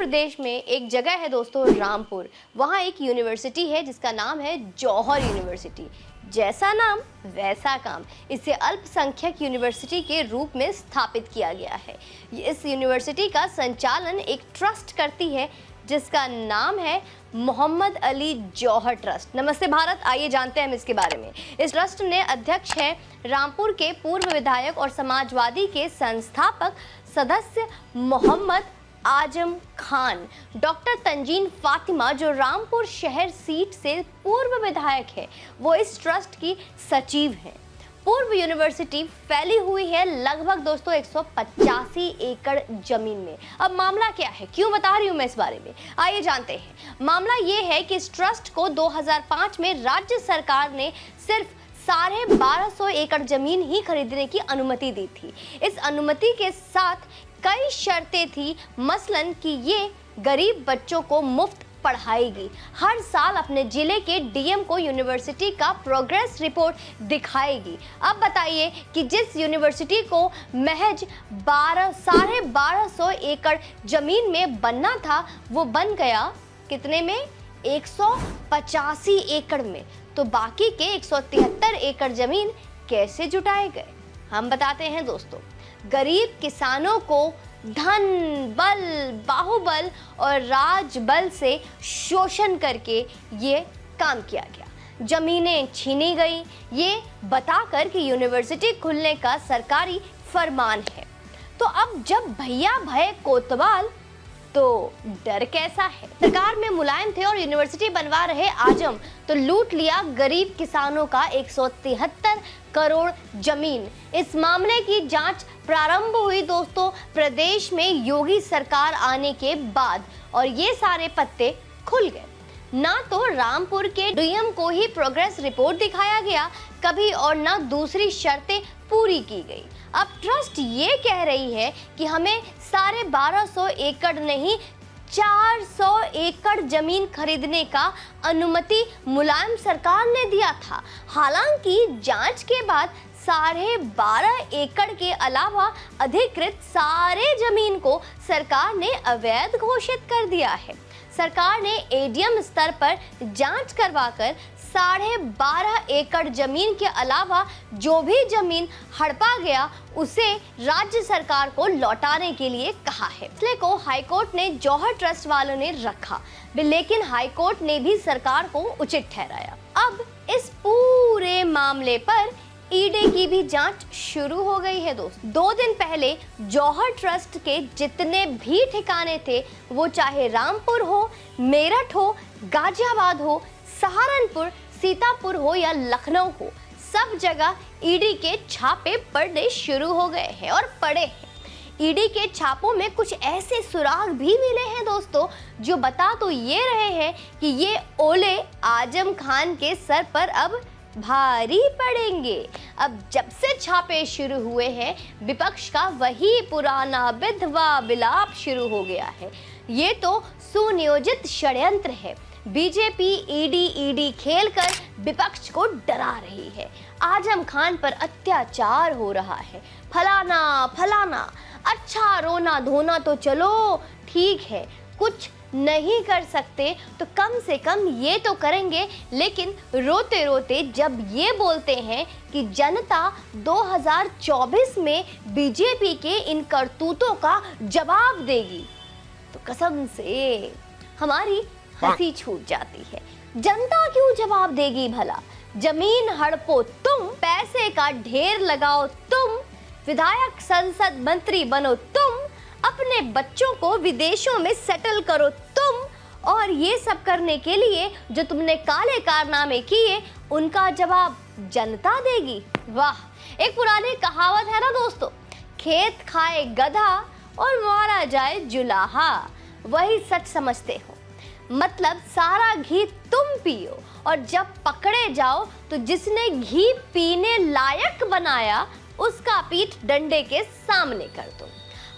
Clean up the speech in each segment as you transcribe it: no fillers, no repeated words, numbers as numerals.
प्रदेश में एक जगह है दोस्तों, रामपुर। वहाँ एक यूनिवर्सिटी है जिसका नाम है जौहर यूनिवर्सिटी। जैसा नाम वैसा काम, इसे अल्पसंख्यक यूनिवर्सिटी के रूप में स्थापित किया गया है। इस यूनिवर्सिटी का संचालन एक ट्रस्ट करती है जिसका नाम है मोहम्मद अली जौहर ट्रस्ट। नमस्ते भारत, आइए जानते हैं हम इसके बारे में। इस ट्रस्ट ने अध्यक्ष हैं रामपुर के पूर्व विधायक और समाजवादी के संस्थापक सदस्य मोहम्मद आजम खान। डॉक्टर तंजीन फातिमा जो रामपुर शहर सीट से पूर्व विधायक है, वो इस ट्रस्ट की सचिव हैं। पूर्व यूनिवर्सिटी फैली हुई है लगभग दोस्तों 185 एकड़ जमीन में। अब मामला क्या है, क्यों बता रही हूँ मैं इस बारे में, आइए जानते हैं। मामला ये है कि इस ट्रस्ट को 2005 में राज्य सरकार ने सिर्फ 1250 एकड़ जमीन ही खरीदने की अनुमति दी थी। इस अनुमति के साथ कई शर्तें थी, मसलन कि ये गरीब बच्चों को मुफ्त पढ़ाएगी, हर साल अपने जिले के डीएम को यूनिवर्सिटी का प्रोग्रेस रिपोर्ट दिखाएगी। अब बताइए कि जिस यूनिवर्सिटी को महज 1250 एकड़ जमीन में बनना था, वो बन गया कितने में? 185 एकड़ में। तो बाकी के 173 एकड़ जमीन कैसे जुटाए गए, हम बताते हैं दोस्तों। गरीब किसानों को धन बल, बाहुबल और राजबल से शोषण करके ये काम किया गया। जमीनें छीनी गई, ये बताकर कि यूनिवर्सिटी खुलने का सरकारी फरमान है। तो अब जब भैया भय कोतवाल, तो डर कैसा है? सरकार में मुलायम थे और यूनिवर्सिटी बनवा रहे आजम, तो लूट लिया गरीब किसानों का 173 करोड़ जमीन। इस मामले की जांच प्रारंभ हुई दोस्तों प्रदेश में योगी सरकार आने के बाद, और ये सारे पत्ते खुल गए। ना तो रामपुर के डीएम को ही प्रोग्रेस रिपोर्ट दिखाया गया कभी, और ना दूसरी शर्तें पूरी की गई। अब ट्रस्ट ये कह रही है कि हमें 1250 एकड़ नहीं 400 एकड़ जमीन खरीदने का अनुमति मुलायम सरकार ने दिया था। हालांकि जांच के बाद 12.5 एकड़ के अलावा अधिकृत सारे जमीन को सरकार ने अवैध घोषित कर दिया है। सरकार ने एडीएम स्तर पर जांच करवाकर 12.5 एकड़ जमीन के अलावा जो भी जमीन हड़पा गया उसे राज्य सरकार को लौटाने के लिए कहा है। फैसले को हाईकोर्ट ने जौहर ट्रस्ट वालों ने रखा, लेकिन हाईकोर्ट ने भी सरकार को उचित ठहराया। अब इस पूरे मामले पर ईडी की भी जांच शुरू हो गई है दोस्तों। 2 दिन पहले जौहर ट्रस्ट के जितने भी ठिकाने थे, वो चाहे रामपुर हो, मेरठ हो, गाजियाबाद हो, सहारनपुर, सीतापुर हो या लखनऊ हो, सब जगह ईडी के छापे पड़ने शुरू हो गए हैं और पड़े हैं। ईडी के छापों में कुछ ऐसे सुराग भी मिले हैं दोस्तों जो बता तो ये रहे हैं कि ये ओले आजम खान के सर पर अब भारी पड़ेंगे। अब जब से छापे शुरू हुए हैं, विपक्ष का वही पुराना विधवा विलाप शुरू हो गया है। ये तो सुनियोजित षड्यंत्र है। बीजेपी ईडी खेलकर विपक्ष को डरा रही है। आजम खान पर अत्याचार हो रहा है, फलाना। अच्छा रोना धोना तो चलो ठीक है, कुछ नहीं कर सकते तो कम से कम ये तो करेंगे। लेकिन रोते रोते जब ये बोलते हैं कि जनता 2024 में बीजेपी के इन करतूतों का जवाब देगी, तो कसम से हमारी हंसी छूट जाती है। जनता क्यों जवाब देगी भला? जमीन हड़पो तुम, पैसे का ढेर लगाओ तुम, विधायक संसद मंत्री बनो तुम, अपने बच्चों को विदेशों में सेटल करो तुम, और ये सब करने के लिए जो तुमने काले कारनामे किए, उनका जवाब जनता देगी। वाह, एक पुरानी कहावत है ना दोस्तों, खेत खाए गधा और मारा जाए जुलाहा। वही सच समझते हो, मतलब सारा घी तुम पियो, और जब पकड़े जाओ तो जिसने घी पीने लायक बनाया उसका पीठ डंडे के सामने कर दो।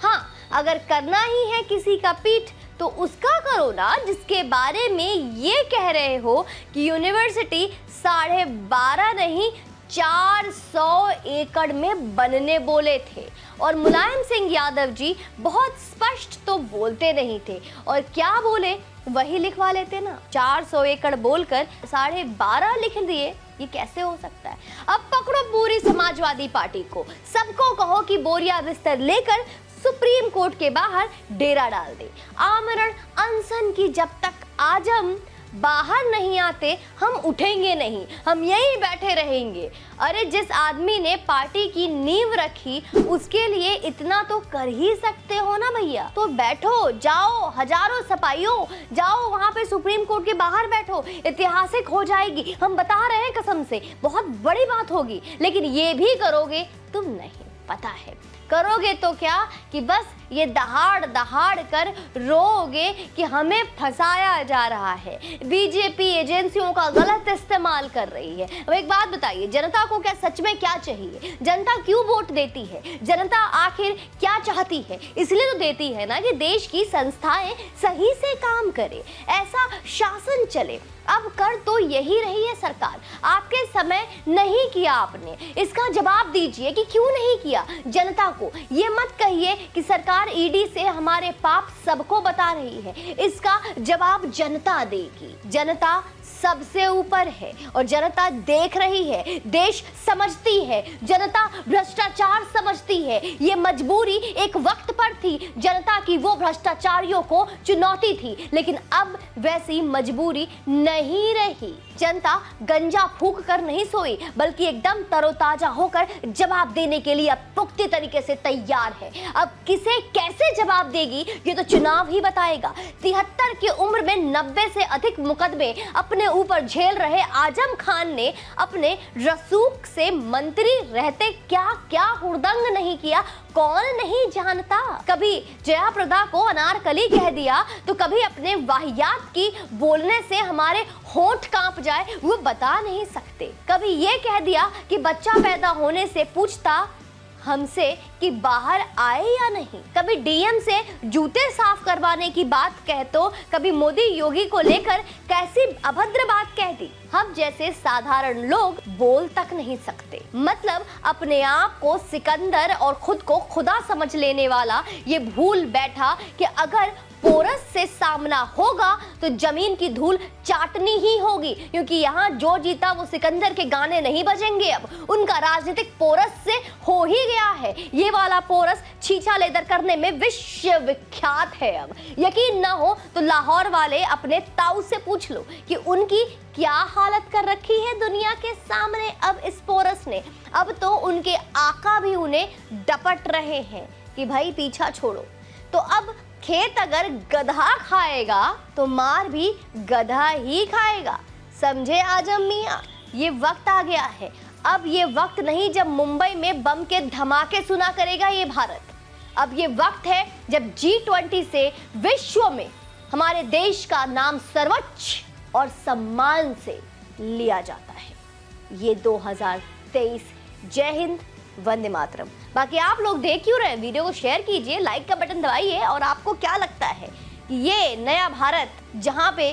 हाँ, अगर करना ही है किसी का पीठ तो उसका करो ना, जिसके बारे में ये कह रहे हो कि यूनिवर्सिटी 12.5 नहीं 400 एकड़ में बनने बोले थे। और मुलायम सिंह यादव जी बहुत स्पष्ट तो बोलते नहीं थे, और क्या बोले वही लिखवा लेते ना। 400 एकड़ बोलकर 12.5 लिख दिए, ये कैसे हो सकता है। अब पकड़ो पूरी समाजवादी पार्टी को, सबको कहो कि बोरिया बिस्तर लेकर सुप्रीम कोर्ट के बाहर डेरा डाल दे। आमरण अनशन की जब तक आजम बाहर नहीं आते हम उठेंगे नहीं, हम यहीं बैठे रहेंगे। अरे जिस आदमी ने पार्टी की नींव रखी उसके लिए इतना तो कर ही सकते हो ना भैया। तो बैठो, जाओ, हजारों सपाइयों जाओ वहां पे सुप्रीम कोर्ट के बाहर बैठो, ऐतिहासिक हो जाएगी। हम बता रहे हैं कसम से, बहुत बड़ी बात होगी। लेकिन ये भी करोगे तुम नहीं, पता है करोगे तो क्या कि बस ये दहाड़ दहाड़ कर रोओगे कि हमें फंसाया जा रहा है, बीजेपी एजेंसियों का गलत इस्तेमाल कर रही है। अब एक बात बताइए, जनता को क्या सच में क्या चाहिए? जनता क्यों वोट देती है? जनता आखिर क्या चाहती है? इसलिए तो देती है ना कि देश की संस्थाएं सही से काम करे, ऐसा शासन चले। अब कर तो यही रही है सरकार, आपके समय नहीं किया आपने, इसका जवाब दीजिए कि क्यों नहीं किया। जनता को ये मत कहिए कि सरकार ईडी से हमारे पाप सबको बता रही है, इसका जवाब जनता देगी। जनता सबसे ऊपर है और जनता देख रही है, देश समझती है, जनता भ्रष्टाचार समझती है। ये मजबूरी एक वक्त पर थी जनता की, वो भ्रष्टाचारियों को चुनौती थी, लेकिन अब वैसी मजबूरी नहीं रही। जनता गंजा फूंक कर नहीं सोई, बल्कि एकदम तरोताजा होकर जवाब देने के लिए अब पुख्ते तरीके से तैयार है। अब किसे कैसे जवाब देगी ये तो चुनाव ही बताएगा। 73 की उम्र में 90 से अधिक मुकदमे अपने ऊपर झेल रहे आजम खान ने अपने रसूख से मंत्री रहते क्या क्या हुड़दंग नहीं किया, कौन नहीं जानता। कभी जया प्रदा को अनारकली कह दिया, तो कभी अपने वाहियात की बोलने से हमारे होंठ कांप जाए वो बता नहीं सकते। कभी ये कह दिया कि बच्चा पैदा होने से पूछता हमसे कि बाहर आए या नहीं। कभी डीएम से जूते साफ करवाने की बात कह, तो कभी मोदी योगी को लेकर कैसी अभद्र बात कह दी। हम जैसे साधारण लोग बोल तक नहीं सकते। मतलब अपने आप को सिकंदर और खुद को खुदा समझ लेने वाला ये भूल बैठा कि अगर पोरस से सामना होगा तो जमीन की धूल चाटनी ही होगी, क्योंकि यहाँ जो जीता वो सिकंदर के गाने नहीं बजेंगे। अब उनका राजनीतिक पोरस से हो ही गया है। ये वाला पोरस छीछा लेदर करने में विश्व विख्यात है। अब यकीन ना हो तो लाहौर वाले अपने ताऊ से पूछ लो कि उनकी क्या हालत कर रखी है दुनिया के सामने अब इस पोरस ने। अब तो उनके आका भी उन्हें डपट रहे हैं कि भाई पीछा छोड़ो। तो अब खेत अगर गधा खाएगा तो मार भी गधा ही खाएगा, समझे आजम मियां। ये वक्त आ गया है, अब ये वक्त नहीं जब मुंबई में बम के धमाके सुना करेगा ये भारत। अब ये वक्त है जब G20 से विश्व में हमारे देश का नाम सर्वोच्च और सम्मान से लिया जाता है। ये 2023। जय हिंद, वंदे मातरम। बाकी आप लोग देख क्यों रहे हैं, वीडियो को शेयर कीजिए, लाइक का बटन दबाइए। और आपको क्या लगता है कि ये नया भारत जहां पे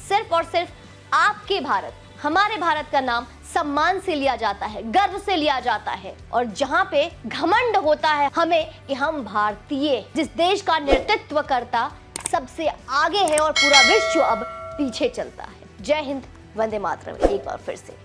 सिर्फ और सिर्फ आपके भारत, हमारे भारत का नाम सम्मान से लिया जाता है, गर्व से लिया जाता है, और जहां पे घमंड होता है हमें कि हम भारतीय, जिस देश का नेतृत्व करता सबसे आगे है और पूरा विश्व अब पीछे चलता है। जय हिंद, वंदे मातरम। एक बार फिर से